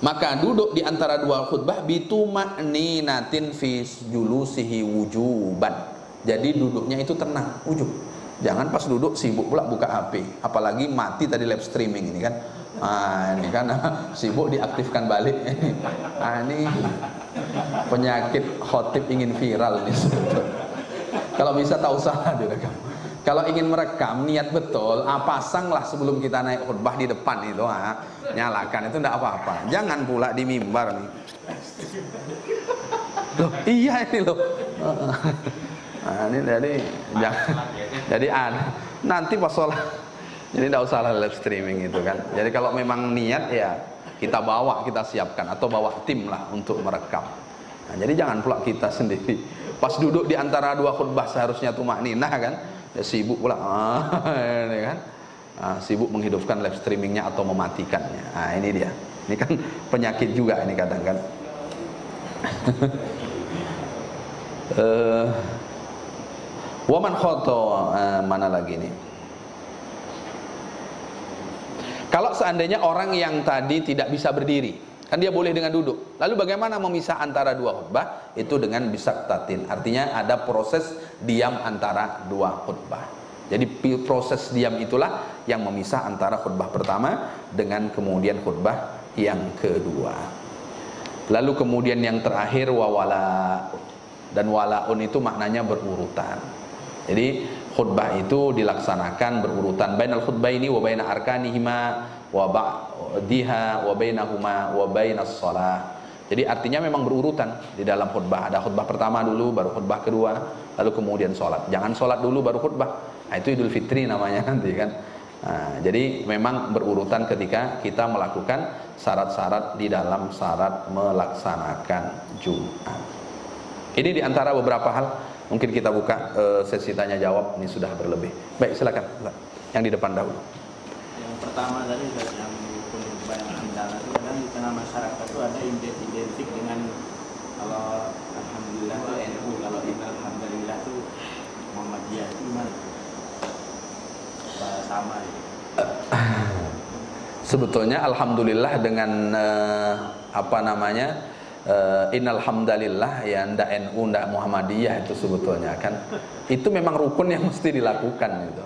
S1: Maka duduk di antara 2 khutbah bituma'ninatin fi julusihi wujuban. Jadi duduknya itu tenang, ujub. Jangan pas duduk sibuk pula buka HP. Apalagi mati tadi live streaming ini kan. Ini kan sibuk diaktifkan balik. Ini penyakit khotib ingin viral nih. Kalau bisa tak usah direkam. Kalau ingin merekam niat betul, pasanglah sebelum kita naik khutbah di depan itu, nyalakan, itu tidak apa-apa. Jangan pula di mimbar nih. Loh, iya ini loh. Nah, ini jadi nanti pas sholat, jadi tidak usah live streaming itu kan. Jadi kalau memang niat ya kita bawa, kita siapkan, atau bawa tim lah untuk merekam. Nah, jadi jangan pula kita sendiri pas duduk di antara 2 khutbah seharusnya tumakninah kan, ya sibuk pula, ini kan, sibuk menghidupkan live streamingnya atau mematikannya. Nah, ini dia, ini kan penyakit juga ini kadang kan. Waman khoto, mana lagi nih? Kalau seandainya orang yang tadi tidak bisa berdiri, kan dia boleh dengan duduk. Lalu bagaimana memisah antara dua khutbah? Itu dengan bisaktatin. Artinya ada proses diam antara dua khutbah. Jadi proses diam itulah yang memisah antara khutbah pertama dengan kemudian khutbah yang kedua. Lalu kemudian yang terakhir wawala, dan walaun itu maknanya berurutan. Jadi khutbah itu dilaksanakan berurutan, bainal khutbaini wa baina arkanihima wa ba'diha wa bainahuma wa bainas shalah. Jadi artinya memang berurutan di dalam khutbah. Ada khutbah pertama dulu, baru khutbah kedua, lalu kemudian sholat. Jangan sholat dulu baru khutbah. Nah, itu Idul Fitri namanya nanti kan. Nah, jadi memang berurutan ketika kita melakukan syarat-syarat di dalam syarat melaksanakan Jumat. Ini diantara beberapa hal. Mungkin kita buka sesi tanya jawab, ini sudah berlebih. Baik, silakan. Yang di depan dahulu.
S3: Yang pertama tadi yang khutbah yang andal itu kan di tengah masyarakat itu ada identik dengan kalau alhamdulillah itu NU, kalau alhamdulillah itu Muhammadiyah itu gimana? Sama ya.
S1: Sebetulnya alhamdulillah dengan apa namanya? Innal hamdalillah, ya ndak NU ndak Muhammadiyah itu sebetulnya kan itu memang rukun yang mesti dilakukan gitu.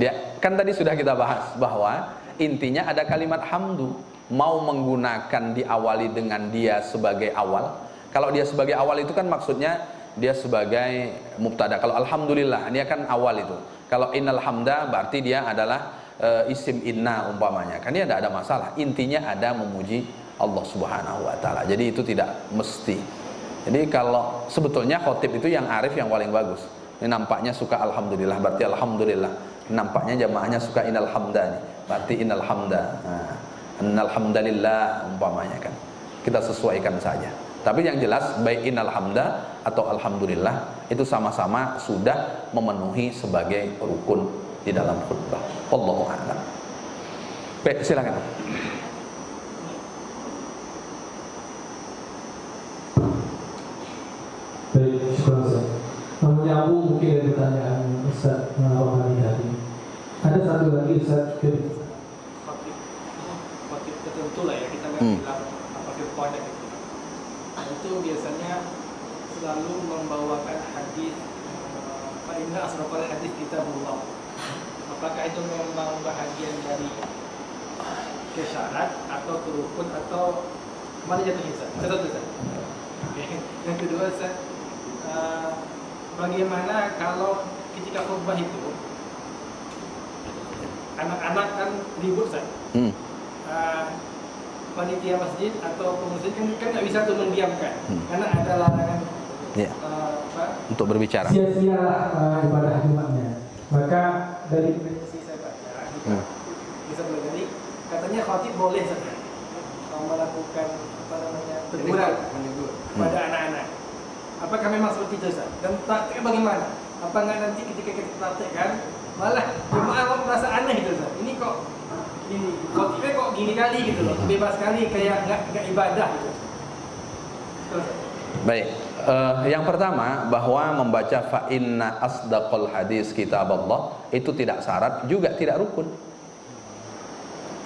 S1: Dia kan tadi sudah kita bahas bahwa intinya ada kalimat hamdu, mau menggunakan diawali dengan dia sebagai awal. Kalau dia sebagai awal itu kan maksudnya dia sebagai mubtada. Kalau alhamdulillah dia kan awal itu. Kalau innal hamda berarti dia adalah isim inna umpamanya. Kan dia tidak ada masalah. Intinya ada memuji Allah Subhanahu wa taala. Jadi itu tidak mesti. Jadi kalau sebetulnya khotib itu yang arif yang paling bagus. Ini nampaknya suka alhamdulillah, berarti alhamdulillah. Nampaknya jamaahnya suka innal hamda, berarti innal hamda. Nah, innal hamdalillah umpamanya kan. Kita sesuaikan saja. Tapi yang jelas baik innal hamda atau alhamdulillah itu sama-sama sudah memenuhi sebagai rukun di dalam khutbah. Wallahu a'lam. Baik, silakan.
S4: Baik, syukur Ustaz. Menyambung mungkin dari pertanyaan Ustaz Romani tadi. Ada satu lagi Ustaz,
S5: khotib tertentu lah ya, kita nggak bilang apa firqonya gitu. Itu biasanya selalu membawakan hadis fa inna asraqal hadis kitabullah. Apakah itu memang bahagian dari kesyarat atau kerukun atau mana jatuhnya Ustaz? Satu Ustaz. Yang kedua Ustaz, bagaimana kalau ketika khutbah itu anak-anak kan ribut Ustaz? Panitia masjid atau pengurus kan nggak bisa tuh mendiamkan karena ada larangan
S1: untuk berbicara.
S4: Sia-sia ibadah Jumatnya. Maka dari
S5: saya baca bisa belajar katanya khatib boleh saja melakukan apa namanya teguran pada anak-anak. Apakah memang seperti itu Ustaz? Dan prakteknya bagaimana? Apa nggak nanti ketika kita praktekkan malah jemaah merasa aneh gitu Ustaz? Ini kok gini, khotibnya kok gini kali gitu loh, bebas sekali kayak nggak ibadah gitu.
S1: Baik, yang pertama bahwa membaca fa inna asdaqal hadis kitaballah itu tidak syarat juga tidak rukun.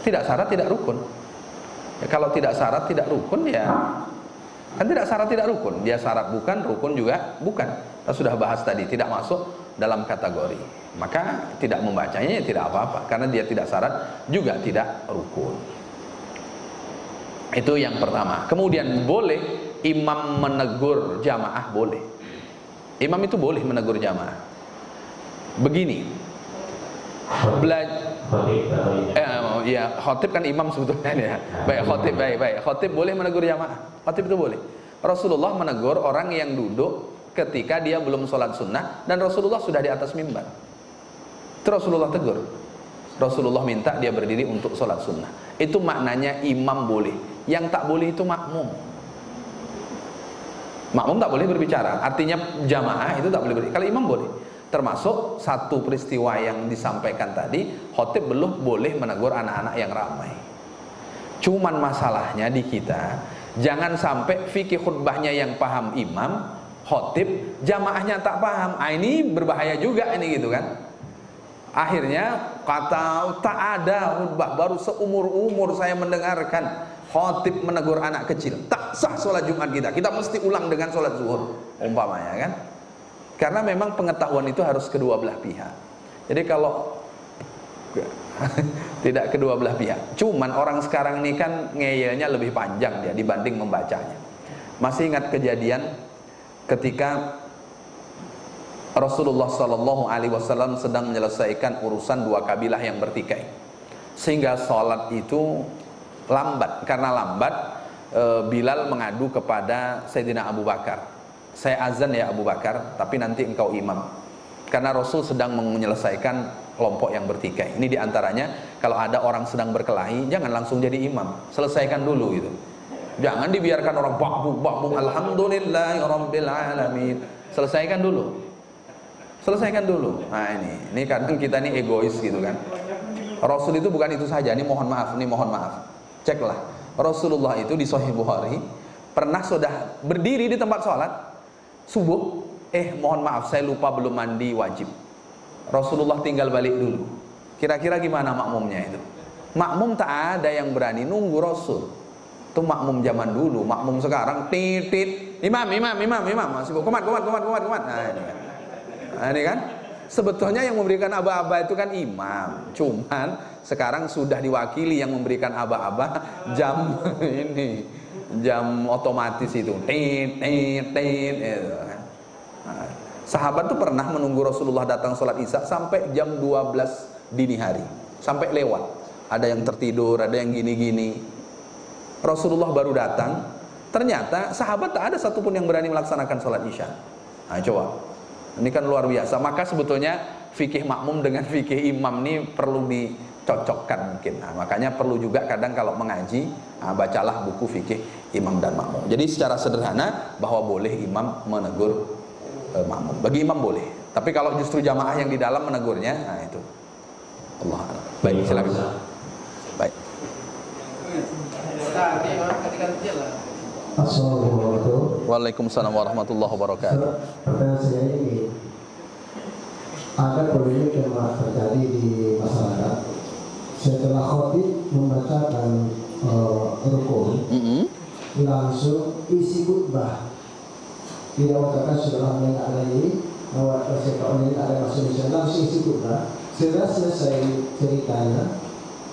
S1: Tidak syarat tidak rukun. Ya, kalau tidak syarat tidak rukun ya kan tidak syarat tidak rukun. Dia syarat bukan, rukun juga bukan. Kita sudah bahas tadi tidak masuk dalam kategori. Maka tidak membacanya ya tidak apa-apa karena dia tidak syarat juga tidak rukun. Itu yang pertama. Kemudian boleh imam menegur jamaah, boleh. Imam itu boleh menegur jamaah. Begini. Ya, khotib kan imam sebetulnya ya. Baik, khotib baik. Khotib boleh menegur jamaah. Khotib itu boleh. Rasulullah menegur orang yang duduk ketika dia belum sholat sunnah dan Rasulullah sudah di atas mimbar. Itu Rasulullah tegur. Rasulullah minta dia berdiri untuk sholat sunnah. Itu maknanya imam boleh. Yang tak boleh itu makmum. Makmum tak boleh berbicara. Artinya jamaah itu tak boleh berbicara. Kalau imam boleh. Termasuk satu peristiwa yang disampaikan tadi, khotib belum boleh menegur anak-anak yang ramai. Cuman masalahnya di kita, jangan sampai fikih khutbahnya yang paham imam, khotib, jamaahnya tak paham. Ini berbahaya juga ini gitu kan. Akhirnya kata tak ada khutbah, baru seumur-umur saya mendengarkan khotib menegur anak kecil, tak sah sholat Jumat kita mesti ulang dengan sholat zuhur umpamanya kan. Karena memang pengetahuan itu harus kedua belah pihak. Jadi kalau tidak kedua belah pihak, cuman orang sekarang ini kan ngeyelnya lebih panjang dia dibanding membacanya. Masih ingat kejadian ketika Rasulullah SAW sedang menyelesaikan urusan dua kabilah yang bertikai, sehingga sholat itu lambat. Karena lambat, Bilal mengadu kepada Sayyidina Abu Bakar, saya azan ya Abu Bakar, tapi nanti engkau imam, karena Rasul sedang menyelesaikan kelompok yang bertikai. Ini diantaranya, kalau ada orang sedang berkelahi, jangan langsung jadi imam, selesaikan dulu gitu. Jangan dibiarkan orang bak-buk alhamdulillahirabbil alamin. Selesaikan dulu. Nah ini kadang kita ini egois gitu kan. Rasul itu bukan itu saja. Ini mohon maaf. Ceklah, Rasulullah itu di Sahih Bukhari pernah sudah berdiri di tempat sholat subuh. Mohon maaf, saya lupa belum mandi wajib. Rasulullah tinggal balik dulu. Kira-kira gimana makmumnya itu? Makmum tak ada yang berani nunggu Rasul. Itu makmum zaman dulu. Makmum sekarang titit, imam, masih kumat. Nah ini kan, sebetulnya yang memberikan aba-aba itu kan imam. Cuman sekarang sudah diwakili yang memberikan aba-aba jam ini, jam otomatis itu, tit gitu kan. Nah, sahabat tuh pernah menunggu Rasulullah datang sholat isya sampai jam 12 dini hari, sampai lewat. Ada yang tertidur, ada yang gini-gini. Rasulullah baru datang, ternyata sahabat tak ada satupun yang berani melaksanakan sholat isya. Nah coba, ini kan luar biasa. Maka sebetulnya fikih makmum dengan fikih imam ini perlu dicocokkan mungkin. Nah, makanya perlu juga kadang kalau mengaji, bacalah buku fikih imam dan makmum. Jadi secara sederhana bahwa boleh imam menegur makmum. Bagi imam boleh. Tapi kalau justru jamaah yang di dalam menegurnya, nah itu Allah. Baik, silakan. Baik.
S4: Assalamualaikum.
S1: Waalaikumsalam warahmatullahi wabarakatuh.
S4: Pertanyaan saya ini, ada polemik yang terjadi di masyarakat setelah khotib membacakan rukun, langsung isi khutbah tidak katakan setelah mendengar ini bahwa setelah mendengar bahasa Indonesia langsung isi khutbah. Setelah selesai ceritanya,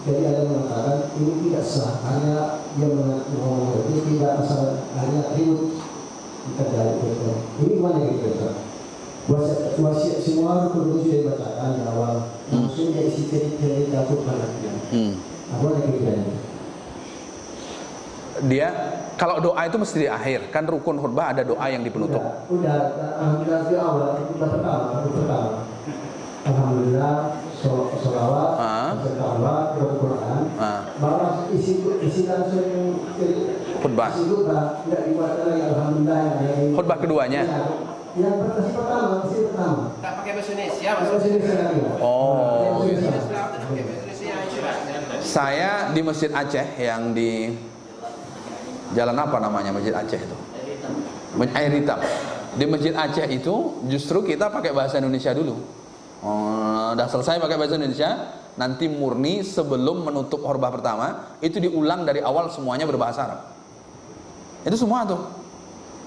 S4: jadi ada yang mengatakan ini tidak sah, hanya dia mengatakan ini tidak masalah, hanya ribut terjadi. Ini gimana gitu? Wasiat semua rukun itu sudah dibacakan di awal, langsung dia isi cerita khutbah lagi. Apa lagi
S1: dia kalau doa itu mesti di akhir, kan rukun khutbah ada doa yang di penutup.
S4: Udah di awal, udah pertama. Alhamdulillah, sholawat, bertawaf, Al-Quran. Baru isi langsung
S1: khutbah.
S4: Isi khutbah tidak dibaca lagi. Alhamdulillah.
S1: Khutbah keduanya.
S4: Yang pertama.
S5: Tak pakai bahasa Indonesia,
S4: bahasa Indonesia lagi.
S1: Oh. Saya di Masjid Aceh yang di jalan apa namanya Masjid Aceh itu? Air Hitam. Di Masjid Aceh itu justru kita pakai bahasa Indonesia dulu. Udah selesai pakai bahasa Indonesia, nanti murni sebelum menutup khutbah pertama itu diulang dari awal semuanya berbahasa Arab. Itu semua tuh.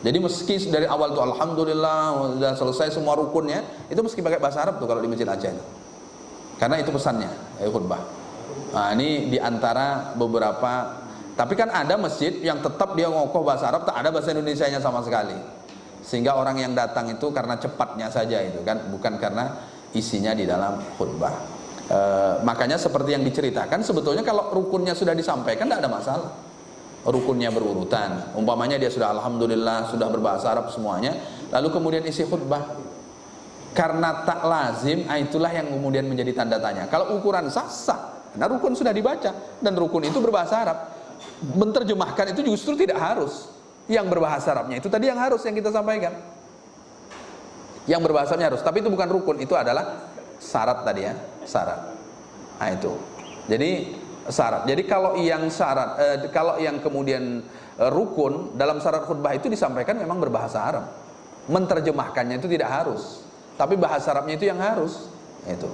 S1: Jadi meski dari awal tuh alhamdulillah sudah selesai semua rukunnya, itu meski pakai bahasa Arab tuh kalau di Masjid Aceh itu. Karena itu pesannya khutbah. Nah, ini diantara beberapa. Tapi kan ada masjid yang tetap dia ngokoh bahasa Arab, tak ada bahasa Indonesianya sama sekali. Sehingga orang yang datang itu karena cepatnya saja itu kan, bukan karena isinya di dalam khutbah. Makanya seperti yang diceritakan, sebetulnya kalau rukunnya sudah disampaikan tidak ada masalah. Rukunnya berurutan. Umpamanya dia sudah alhamdulillah sudah berbahasa Arab semuanya, lalu kemudian isi khutbah. Karena tak lazim, itulah yang kemudian menjadi tanda tanya. Kalau ukuran sah, nah rukun sudah dibaca dan rukun itu berbahasa Arab. Menerjemahkan itu justru tidak harus. Yang berbahasa Arabnya itu tadi yang harus yang kita sampaikan. Yang berbahasanya harus, tapi itu bukan rukun, itu adalah syarat tadi ya, syarat. Nah itu. Jadi syarat. Jadi kalau yang syarat, kalau yang kemudian rukun dalam syarat khutbah itu disampaikan memang berbahasa Arab. Menterjemahkannya itu tidak harus, tapi bahasa Arabnya itu yang harus. Itu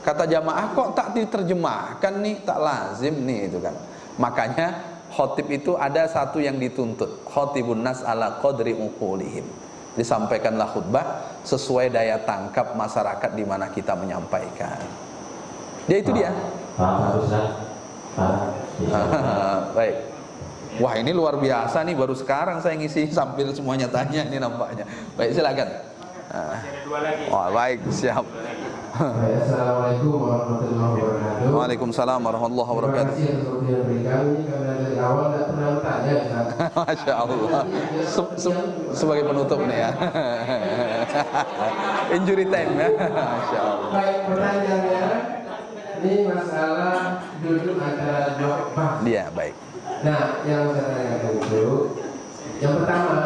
S1: kata jamaah kok tak diterjemahkan nih, tak lazim nih, itu kan. Makanya khotib itu ada satu yang dituntut, khotibun nas ala qadri uqulihim. Disampaikanlah khutbah sesuai daya tangkap masyarakat di mana kita menyampaikan. Dia itu dia. Baik. Wah, ini luar biasa nih, baru sekarang saya ngisi sambil semuanya tanya ini nampaknya. Baik, silakan.
S2: Ada dua lagi.
S1: Oh, baik, siap.
S4: Assalamualaikum warahmatullahi wabarakatuh.
S1: Waalaikumsalam warahmatullahi wabarakatuh.
S4: Terima kasih atas waktu yang diberikan. Ini karena dari awal tidak pernah bertanya, Ustaz.
S1: Masya Allah. Sebagai penutup nih ya. Injury time ya. Masya Allah.
S4: Baik, pertanyaannya ini masalah duduk antara dua khutbah.
S1: Dia baik.
S4: Nah, yang saya tanyakan itu, yang pertama,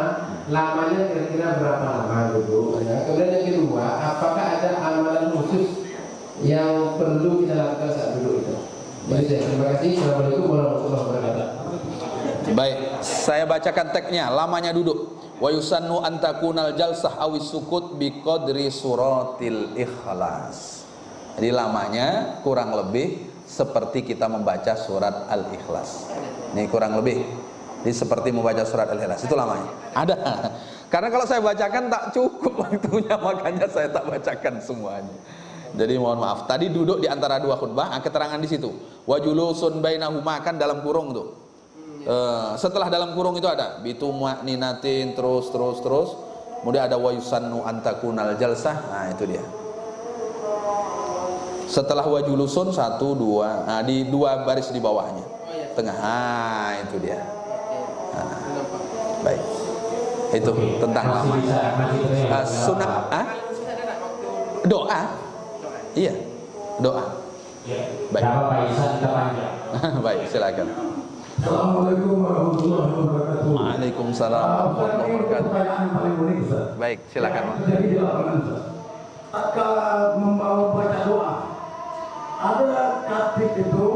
S4: lamanya kira-kira berapa lama dulu? Ya. Kemudian yang kedua, apakah ada amalan khusus yang perlu kita lakukan saat duduk itu? Baik, terima kasih. Assalamualaikum warahmatullahi wabarakatuh.
S1: Baik, saya bacakan teksnya. Lamanya duduk. Wa yusannu an takunal jalsah awis sukut bi qadri suratil ikhlas. Jadi lamanya kurang lebih seperti kita membaca surat Al-Ikhlas. Ini kurang lebih. Jadi seperti membaca surat Al-Ikhlas, itu lamanya. Ada. Karena kalau saya bacakan tak cukup waktunya, makanya saya tak bacakan semuanya. Jadi mohon maaf. Tadi duduk di antara dua khutbah, keterangan di situ. Wa julusun bainahuma, kan dalam kurung tuh. Setelah dalam kurung itu ada bitumma ninatin, terus. Kemudian ada wa yusannu antakunal jalsah. Nah, itu dia. Setelah wa julusun 1, 2. Nah, di 2 baris di bawahnya. Tengah. Ah, itu dia. Nah, baik. Itu tentang lama. Sunnah, doa. Iya, doa. Baik. Baik, silakan.
S6: Assalamualaikum warahmatullahi wabarakatuh.
S1: Waalaikumsalam warahmatullahi wabarakatuh.
S6: Pertanyaan yang paling unik, Ustaz.
S1: Baik, silakan.
S6: Jadi di lapangan, Ustaz. Tatkala membaca doa, ada katib itu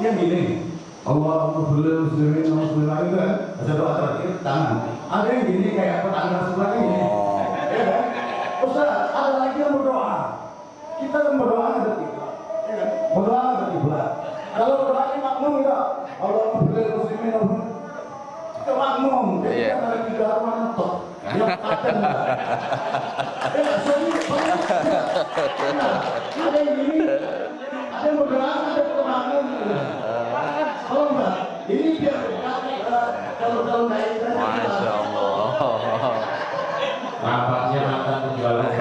S6: yang gini. Allahumma sholli muslimin wa muslimat, itu kan ada doa terakhir tangan. Ada yang gini kayak petangga sebelah ini. Ya kan? Ustaz, ada lagi yang berdoa. Kita kan berdoa ada 3. Ya kan? Berdoa ada 3. Kalau berdoa ini makmum enggak? Allahumma sholli muslimin wa muslimat. Kita makmum. Jadi kan ada 3 orang mentok. Yang paten. Ya, soalnya ada yang gini. Ada yang berdoa, ada yang makmum. Oh enggak, ini biar kalau naik.
S1: Masya Allah.
S2: Nampaknya mantan penjualan.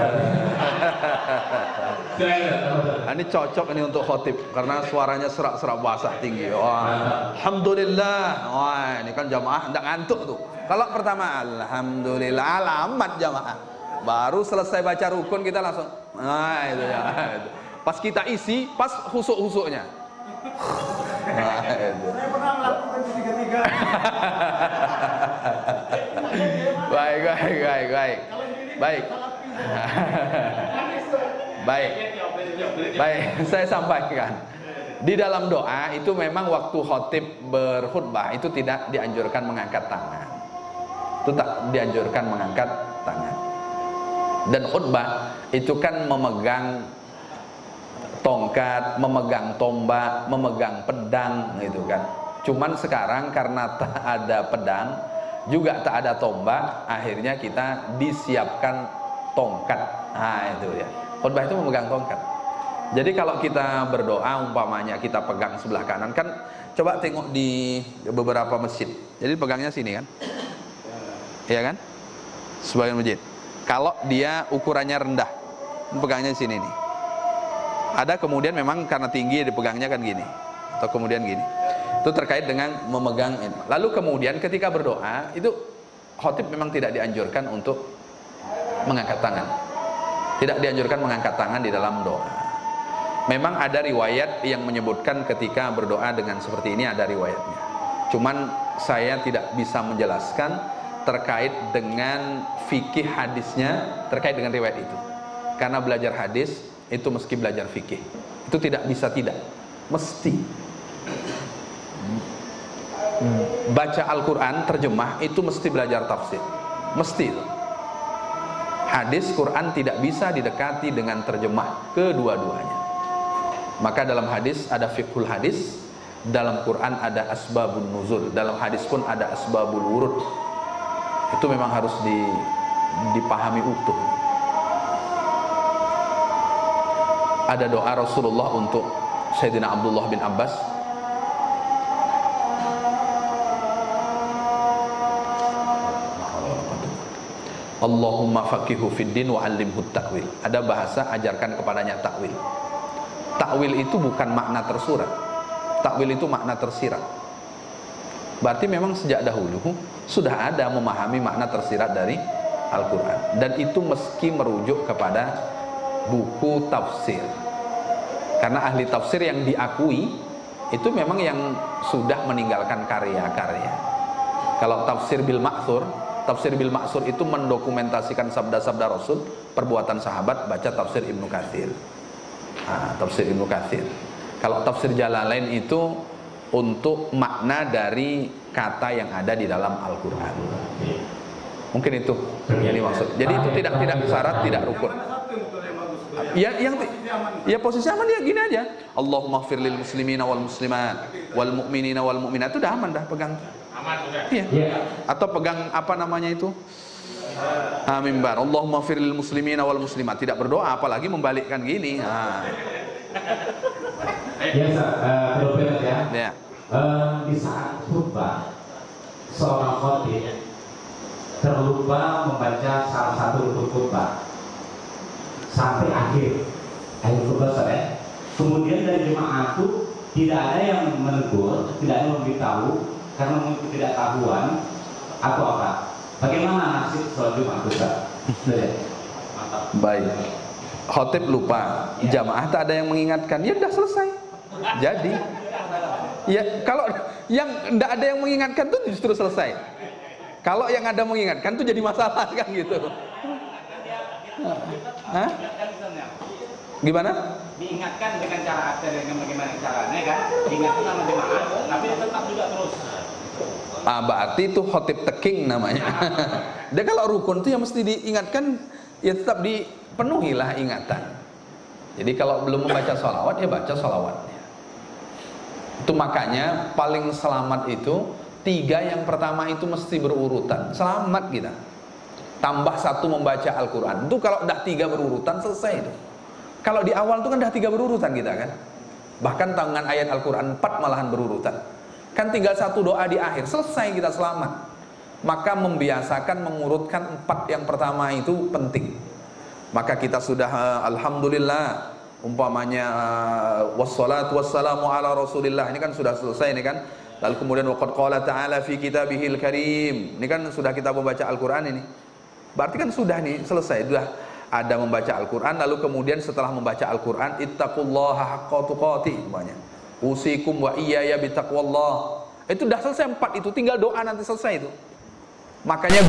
S1: Ini cocok ini untuk khotib karena suaranya serak-serak basah tinggi. Wah, alhamdulillah. Wah, ini kan jamaah enggak ngantuk tuh. Kalau pertama alhamdulillah, alamat jamaah. Baru selesai baca rukun kita langsung. Nah, itu ya. Pas kita isi, pas husuk-husuknya. Nah, itu.
S5: Saya pernah melakukan ketiga-tiga.
S1: Baik. Baik, saya sampaikan. Di dalam doa itu memang waktu khotib berkhutbah itu tidak dianjurkan mengangkat tangan. Itu tak dianjurkan mengangkat tangan. Dan khutbah itu kan memegang tongkat, memegang tombak, memegang pedang gitu kan. Cuman sekarang karena tak ada pedang, juga tak ada tombak, akhirnya kita disiapkan tongkat. Nah, itu ya. Khutbah itu memegang tongkat. Jadi kalau kita berdoa umpamanya kita pegang sebelah kanan kan, coba tengok di beberapa masjid. Jadi pegangnya sini kan? Iya kan? Sebagian masjid. Kalau dia ukurannya rendah, pegangnya sini nih. Ada kemudian memang karena tinggi dipegangnya kan gini, atau kemudian gini. Itu terkait dengan memegang ini. Lalu kemudian ketika berdoa itu khotib memang tidak dianjurkan untuk mengangkat tangan. Tidak dianjurkan mengangkat tangan di dalam doa. Memang ada riwayat yang menyebutkan ketika berdoa dengan seperti ini, ada riwayatnya. Cuman saya tidak bisa menjelaskan terkait dengan fikih hadisnya terkait dengan riwayat itu. Karena belajar hadis itu meski belajar fikih. Itu tidak bisa tidak. Mesti. Baca Al-Quran terjemah itu mesti belajar tafsir. Mesti itu. Hadis Quran tidak bisa didekati dengan terjemah kedua-duanya. Maka dalam hadis ada fiqhul hadis, dalam Quran ada asbabun nuzul, dalam hadis pun ada asbabul wurud. Itu memang harus dipahami utuh. Ada doa Rasulullah untuk Sayyidina Abdullah bin Abbas. Allahumma faqihu fid din wa 'allimhu ta'wil. Ada bahasa ajarkan kepadanya takwil. Takwil itu bukan makna tersurat. Takwil itu makna tersirat. Berarti memang sejak dahulu sudah ada memahami makna tersirat dari Al-Quran. Dan itu meski merujuk kepada buku tafsir. Karena ahli tafsir yang diakui itu memang yang sudah meninggalkan karya-karya. Kalau tafsir bil ma'thur, tafsir bil ma'thur itu mendokumentasikan sabda-sabda Rasul, perbuatan sahabat, baca tafsir Ibnu Katsir. Tafsir Ibnu Katsir. Kalau tafsir Jalalain itu untuk makna dari kata yang ada di dalam Al-Quran. Mungkin itu yang dimaksud. Jadi itu tidak syarat, tidak rukun. Ya posisi aman ya gini aja. Allahumma ighfir lil muslimina wal muslimat wal mu'minina wal mu'minat, itu udah aman dah, pegang.
S2: Aman udah.
S1: Iya. Atau pegang apa namanya itu? Mimbar. Allahumma ighfir lil muslimina wal muslimat. Tidak berdoa apalagi membalikkan gini.
S7: Ya. Di saat khutbah seorang khatib terlupa membaca salah satu rukun khutbah sampai akhir khutbah selesai. Kemudian dari jemaah itu tidak ada yang menegur, tidak ada yang memberitahu karena mungkin ketidaktahuan atau apa. Bagaimana nasib sholat Jumat Ustaz?
S1: Baik. Khatib lupa, jamaah tak ada yang mengingatkan, ya udah selesai. Jadi, ya kalau yang tidak ada yang mengingatkan tuh justru selesai. Kalau yang ada mengingatkan tuh jadi masalah kan gitu. Hah? Gimana?
S3: Diingatkan dengan cara dengan bagaimana caranya kan? Diingatkan sama jemaah, tapi tetap juga terus.
S1: Berarti itu khotib teking namanya. Dan kalau rukun itu yang mesti diingatkan, ya tetap dipenuhilah ingatan. Jadi kalau belum membaca sholawat, ya baca sholawatnya. Itu makanya paling selamat itu 3 yang pertama itu mesti berurutan. Selamat kita. Tambah 1 membaca Al-Quran. Itu kalau udah 3 berurutan selesai itu. Kalau di awal itu kan udah 3 berurutan kita kan. Bahkan tangan ayat Al-Quran 4 malahan berurutan. Kan tinggal 1 doa di akhir, selesai kita selamat. Maka membiasakan mengurutkan 4 yang pertama itu penting. Maka kita sudah alhamdulillah, umpamanya wassalatu wassalamu ala rasulillah, ini kan sudah selesai ini kan. Lalu kemudian waqad qala ta'ala fi kitabihil karim, ini kan sudah kita membaca Al-Quran ini. Berarti kan sudah nih selesai, sudah ada membaca Al-Quran. Lalu kemudian setelah membaca Al-Quran, ittaqullaha haqqa tuqatih, umpamanya usikum wa iyaya bitaqwallah. Itu udah selesai 4 itu, tinggal doa nanti selesai itu. Makanya